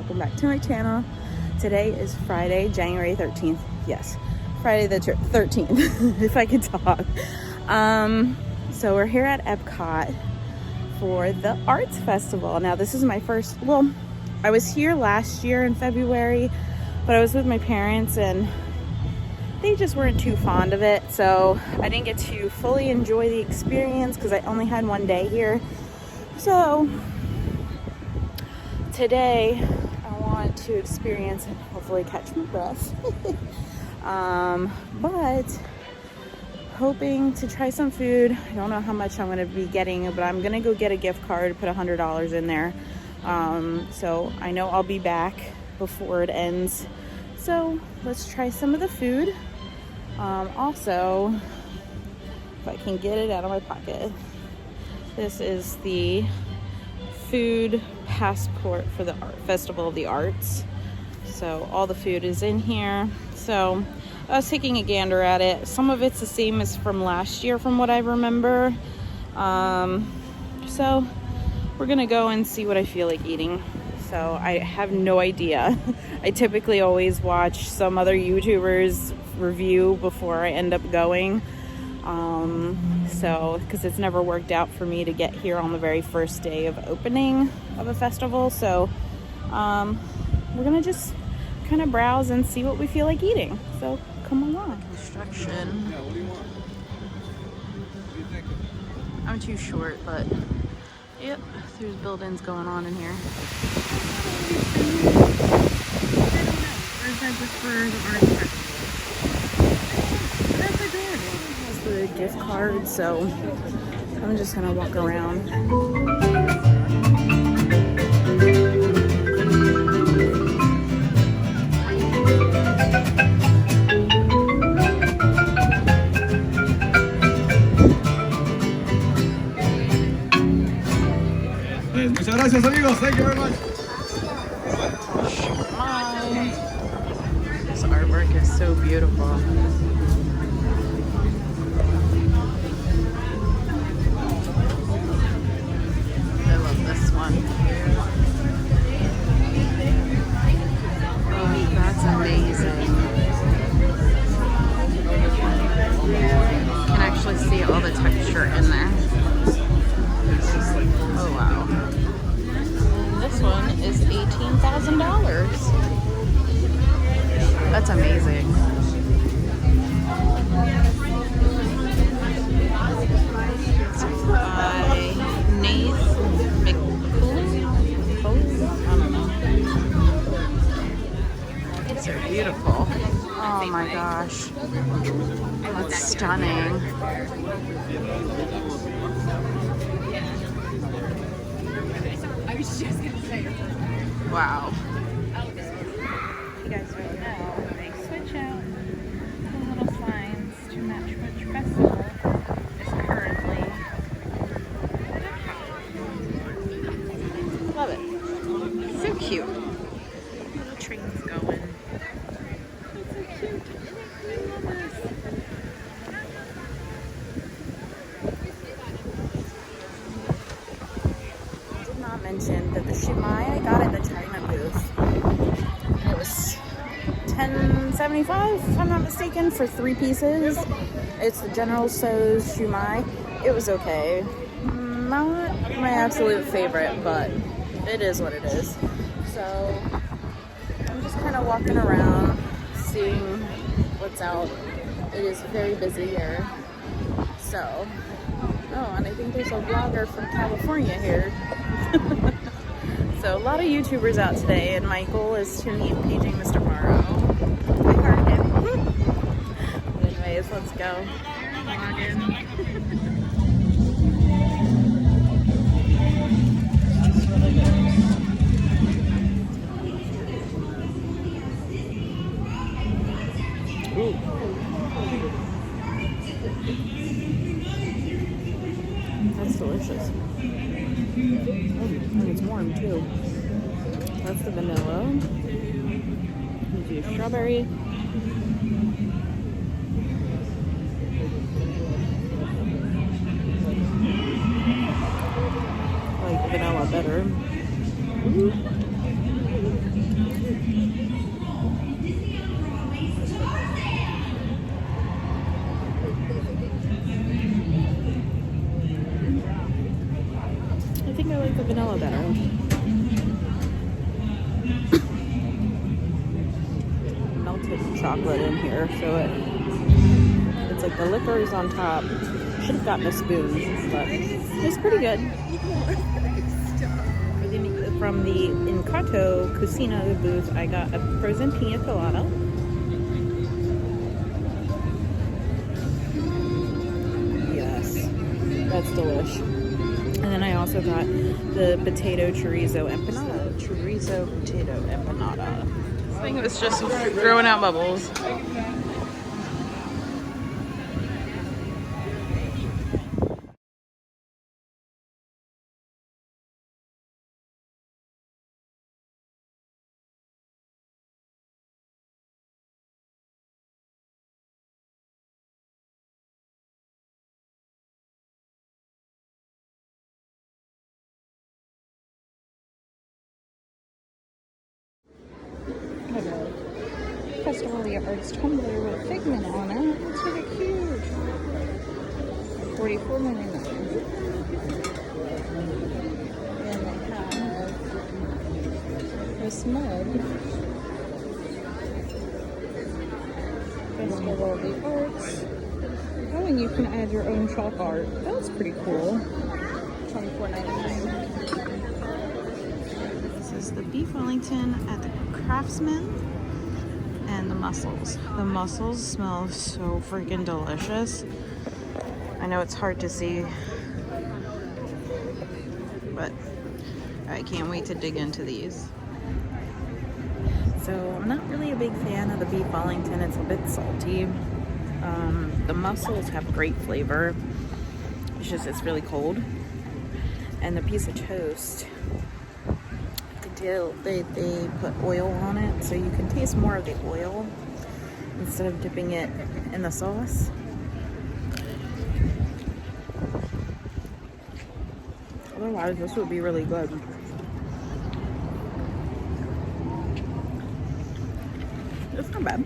welcome back to my channel. Today is Friday, January 13th. Yes, Friday the 13th, if I could talk. So we're here at Epcot for the Arts Festival. Now this is my first, well, I was here last year in February, but I was with my parents and they just weren't too fond of it. So I didn't get to fully enjoy the experience because I only had one day here. So today I want to experience and hopefully catch my breath. But hoping to try some food. I don't know how much I'm going to be getting, but I'm going to go get a gift card, put $100 in there. So I know I'll be back before it ends. So let's try some of the food. Also, if I can get it out of my pocket, this is the food passport for the Festival of the Arts. So all the food is in here. So I was taking a gander at it. Some of it's the same as from last year from what I remember. So we're gonna go and see what I feel like eating. So I have no idea. I typically always watch some other YouTubers review before I end up going. So because it's never worked out for me to get here on the very first day of opening of a festival. So we're gonna just kind of browse and see what we feel like eating. So come along. Construction. I'm too short, but yep, there's buildings going on in here. Or is that just for the art festival? That's adorable. That's the gift card, so I'm just gonna walk around. Muchas gracias, amigos. Thank you very much. This artwork is so beautiful. I love this one. Oh, that's amazing. You can actually see all the texture in there. Oh, wow. This one is $18,000. That's amazing. It's by Nath McCool. I don't know. These are beautiful. Oh my gosh. That's stunning. I was just gonna say. Wow. You guys right now, they switch out the little signs to match which festival is currently. Love it. So cute. Little trains going. That's so cute. I love this. Mentioned that the shumai I got at the China booth, it was $10.75 if I'm not mistaken for 3 pieces. It's the General Tso's shumai. It was okay, not my absolute favorite, but it is what it is. So I'm just kind of walking around seeing what's out. It is very busy here, so oh, and I think there's a vlogger from California here. So a lot of YouTubers out today, and my goal is to meet Paging Mr. Morrow. I heard him. But anyways, let's go. Ooh. That's delicious. And it's warm too. That's the vanilla. You do strawberry. I like vanilla better. like the vanilla better. Melted chocolate in here, so it's like the liquor is on top. Should have gotten a spoon, but it's pretty good. From the Encanto Cucina booth, I got a frozen pina colada. Yes, that's delish. And then I also got the potato chorizo empanada. Chorizo potato empanada. This thing was just throwing out bubbles. Festival of the Arts tumbler with Figment on it. It's really cute. $44.99. And they have this mug. Festival of the Arts. Oh, and you can add your own chalk art. That's pretty cool. $24.99. This is the beef Wellington at the Craftsman. And the mussels. The mussels smell so freaking delicious. I know it's hard to see, but I can't wait to dig into these. So I'm not really a big fan of the beef Wellington. It's a bit salty. The mussels have great flavor. It's just, it's really cold. And the piece of toast, they put oil on it, so you can taste more of the oil instead of dipping it in the sauce. Otherwise, this would be really good. It's not bad.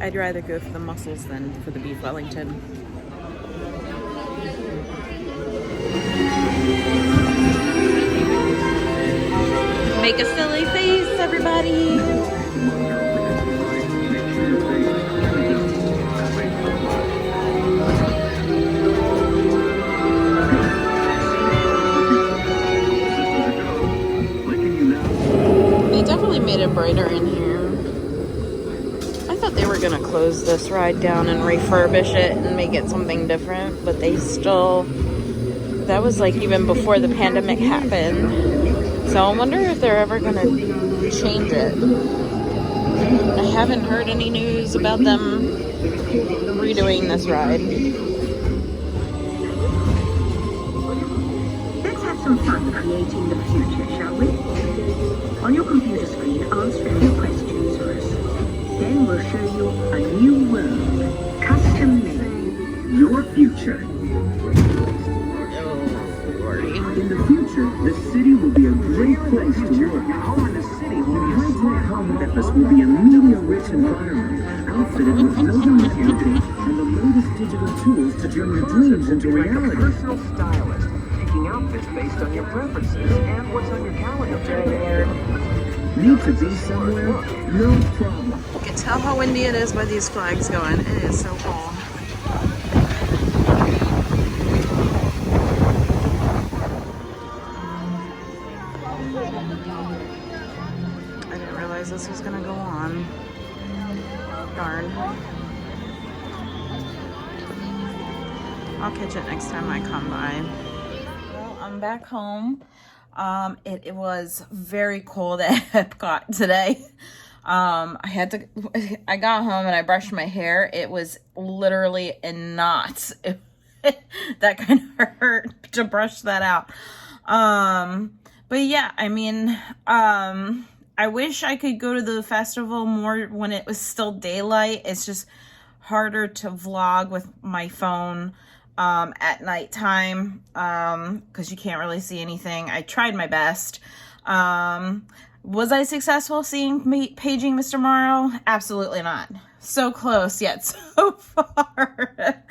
I'd rather go for the mussels than for the beef Wellington. Make a silly face, everybody. They definitely made it brighter in here. I thought they were gonna close this ride down and refurbish it and make it something different, but they still, that was like even before the pandemic happened. So I wonder if they're ever going to change it. I haven't heard any news about them redoing this ride. Let's have some fun creating the future, shall we? On your computer screen, answer a few questions for us. Then we'll show you a new world, custom made. Your future. In the future, the city will be a great place to work. Home in the city will be high-tech home campus will be a media-rich environment, outfitted with modern technology and the latest digital tools to turn your dreams into reality. Like a personal stylist, picking outfits based on your preferences and what's on your calendar. Need to be somewhere? No problem. You can tell how windy it is by these flags going. It is so cold. This was gonna go on. Darn. I'll catch it next time I come by. Well, I'm back home. It was very cold at Epcot today. I got home and I brushed my hair. It was literally in knots. That kind of hurt to brush that out. But yeah, I mean, I wish I could go to the festival more when it was still daylight. It's just harder to vlog with my phone at nighttime because you can't really see anything. I tried my best. Was I successful paging Mr. Morrow? Absolutely not. So close yet so far.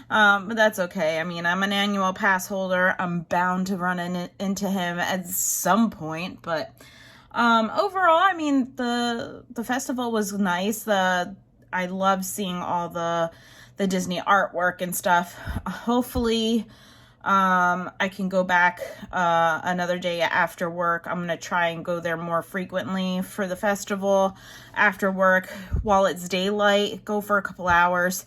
But that's okay. I mean, I'm an annual pass holder. I'm bound to run into him at some point. But overall, I mean, the festival was nice. I love seeing all the Disney artwork and stuff. Hopefully, I can go back another day after work. I'm gonna try and go there more frequently for the festival after work while it's daylight. Go for a couple hours.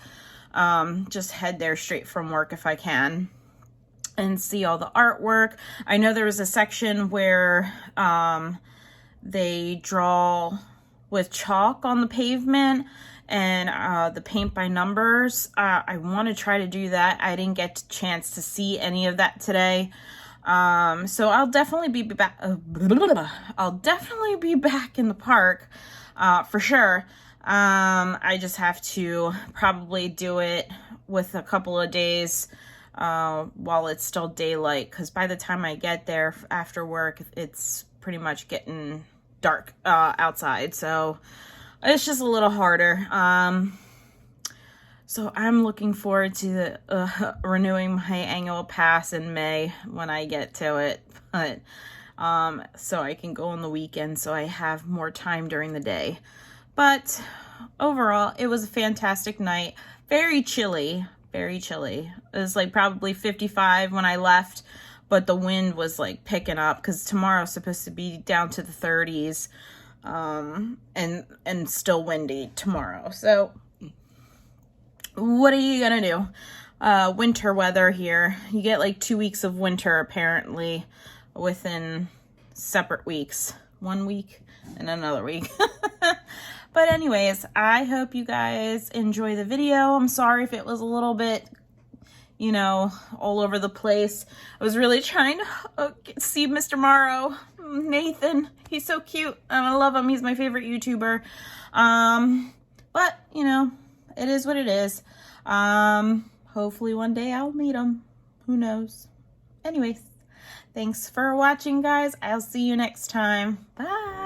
Just head there straight from work if I can and see all the artwork. I know there was a section where they draw with chalk on the pavement and the paint by numbers. I want to try to do that. I didn't get a chance to see any of that today. So I'll definitely be back. I'll definitely be back in the park for sure. I just have to probably do it with a couple of days while it's still daylight, because by the time I get there after work, it's pretty much getting dark outside, so it's just a little harder. So I'm looking forward to renewing my annual pass in May when I get to it, but so I can go on the weekend so I have more time during the day. But overall, it was a fantastic night. Very chilly, very chilly. It was like probably 55 when I left, but the wind was like picking up because tomorrow's supposed to be down to the 30s, and still windy tomorrow. So what are you gonna do? Winter weather here. You get like 2 weeks of winter apparently within separate weeks. 1 week and another week. But anyways, I hope you guys enjoy the video. I'm sorry if it was a little bit, you know, all over the place. I was really trying to see Mr. Morrow, Nathan. He's so cute and I love him. He's my favorite YouTuber. But, you know, it is what it is. Hopefully one day I'll meet him. Who knows? Anyways, thanks for watching, guys. I'll see you next time. Bye.